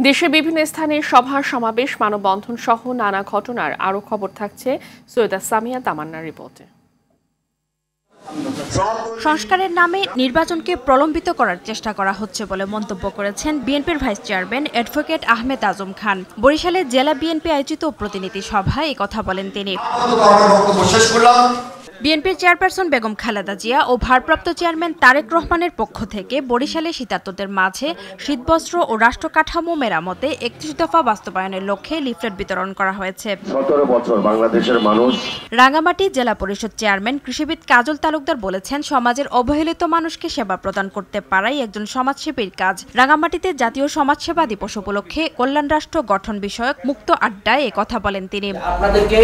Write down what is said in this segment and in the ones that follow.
দেশের বিভিন্ন স্থানে সভা সমাবেশ মানববন্ধন সহ নানা ঘটনার আরও খবর থাকছে সৈয়দা সামিয়া তামান্নার রিপোর্টে। সংস্কারের নামে নির্বাচনকে প্রলম্বিত করার চেষ্টা করা হচ্ছে বলে মন্তব্য করেছেন বিএনপির vice chairman advocate Ahmed Azam Khan. বরিশালে জেলা বিএনপি আয়োজিত প্রতিনিধি সভায় এই কথা বলেন তিনি। বিএনপির চেয়ারপারসন বেগম খালেদা জিয়া ও ভারপ্রাপ্ত চেয়ারম্যান তারেক রহমানের পক্ষ থেকে বরিশালে শীতার্তদের মাঝে শীতবস্ত্র ও রাষ্ট্র কাঠামো মেরামতে ৩১ দফা বাস্তবায়নের লক্ষ্যে লিফলেট বিতরণ করা হয়েছে। ১৭ বছর বাংলাদেশের মানুষ। রাঙ্গামাটি জেলা পরিষদ চেয়ারম্যান কৃষিবিদ কাজল তালুকদার বলেছেন, সমাজের অবহেলিত মানুষকে সেবা প্রদান করতে পারাই একজন সমাজসেবীর কাজ। রাঙ্গামাটিতে জাতীয় সমাজসেবা দিবস উপলক্ষে কল্যাণ রাষ্ট্র গঠন বিষয়ক মুক্ত আড্ডায় এ কথা বলেন তিনি। আপনাদেরকে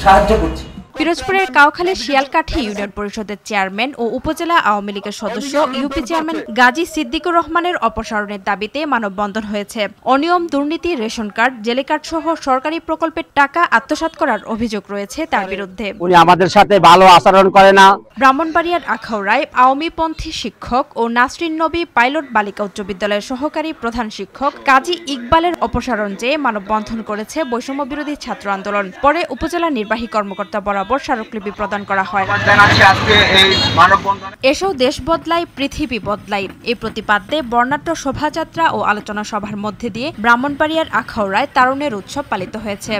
সাহায্য করছি। পিরোজপুরের কাউখালী শিয়ালকাঠি ইউনিয়ন পরিষদের চেয়ারম্যান ও উপজেলা আওয়ামী লীগের সদস্য ইউপি চেয়ারম্যান গাজী সিদ্দিকুর রহমানের অপসারণের দাবিতে মানববন্ধন হয়েছে। অনিয়ম, দুর্নীতি, রেশন কার্ড, জেলে কার্ড সহ সরকারি প্রকল্পের টাকা আত্মসাৎ করার অভিযোগ রয়েছে তার বিরুদ্ধে। উনি আমাদের সাথে ভালো আচরণ করে না। ব্রাহ্মণবাড়িয়ার আখাউড়ায় আওয়ামীপন্থী শিক্ষক ও নাসরিন নবী পাইলট বালিকা উচ্চ বিদ্যালয়ের সহকারী প্রধান শিক্ষক কাজী ইকবালের অপসারণ চেয়ে মানববন্ধন করেছে বৈষম্য বিরোধী ছাত্র আন্দোলন। পরে উপজেলা নির্বাহী কর্মকর্তা বরাবর স্মারকলিপি প্রদান করা হয়। এসো দেশ বদলাই, পৃথিবী বদলাই এই প্রতিপাদ্যে বর্ণাঢ্য শোভাযাত্রা ও আলোচনা সভার মধ্যে দিয়ে ব্রাহ্মণবাড়িয়ার আখাউড়ায় তারুণ্যের উৎসব পালিত হয়েছে।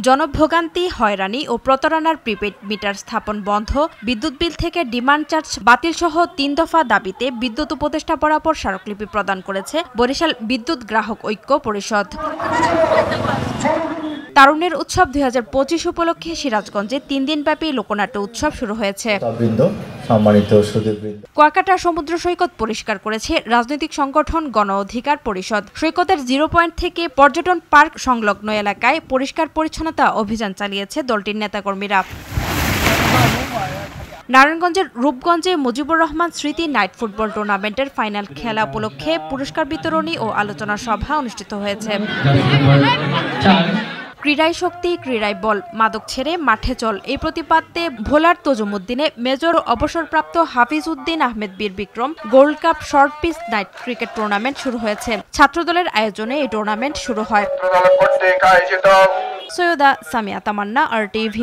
জনভোগান্তি, হয়রানি ও প্রতারণার প্রিপেড মিটার স্থাপন বন্ধ, বিদ্যুৎ বিল থেকে ডিমান্ড চার্জ বাতিল সহ ৩ দফা দাবিতে বিদ্যুৎ উপদেষ্টা বরাবর স্মারকলিপি প্রদান করেছে বরিশাল বিদ্যুৎ গ্রাহক ঐক্য পরিষদ। তারুণ্যের উৎসব ২০২৫ উপলক্ষে সিরাজগঞ্জে ৩ দিনব্যাপী লোকনাট্য উৎসব শুরু হয়েছে। কুয়াকাটা সমুদ্র সৈকত পরিষ্কার করেছে রাজনৈতিক সংগঠন গণ অধিকার পরিষদ। সৈকতের 0 পয়েন্ট থেকে পর্যটন পার্ক সংলগ্ন এলাকায় পরিষ্কার পরিচ্ছন্নতা অভিযান চালিয়েছে দলটির নেতাকর্মীরা। নারায়ণগঞ্জের রূপগঞ্জে মুজিবুর রহমান স্মৃতি নাইট ফুটবল টুর্নামেন্টের ফাইনাল খেলা উপলক্ষে পুরস্কার বিতরণী ও আলোচনা সভা অনুষ্ঠিত হয়েছে। ক্রীড়ায় শক্তি, ক্রীড়ায় বল, মাদক ছেড়ে মাঠে চল এই প্রতিপাদ্যে ভোলার তজুমুদ্দিনে মেজর অবসরপ্রাপ্ত হাফিজ Uddin Ahmed Bir Bikram gold cup short pitch night cricket tournament শুরু হয়েছে। ছাত্রদলের আয়োজনে এই টুর্নামেন্ট শুরু হয়। সৈয়দা সামিয়া তামান্না, RTV।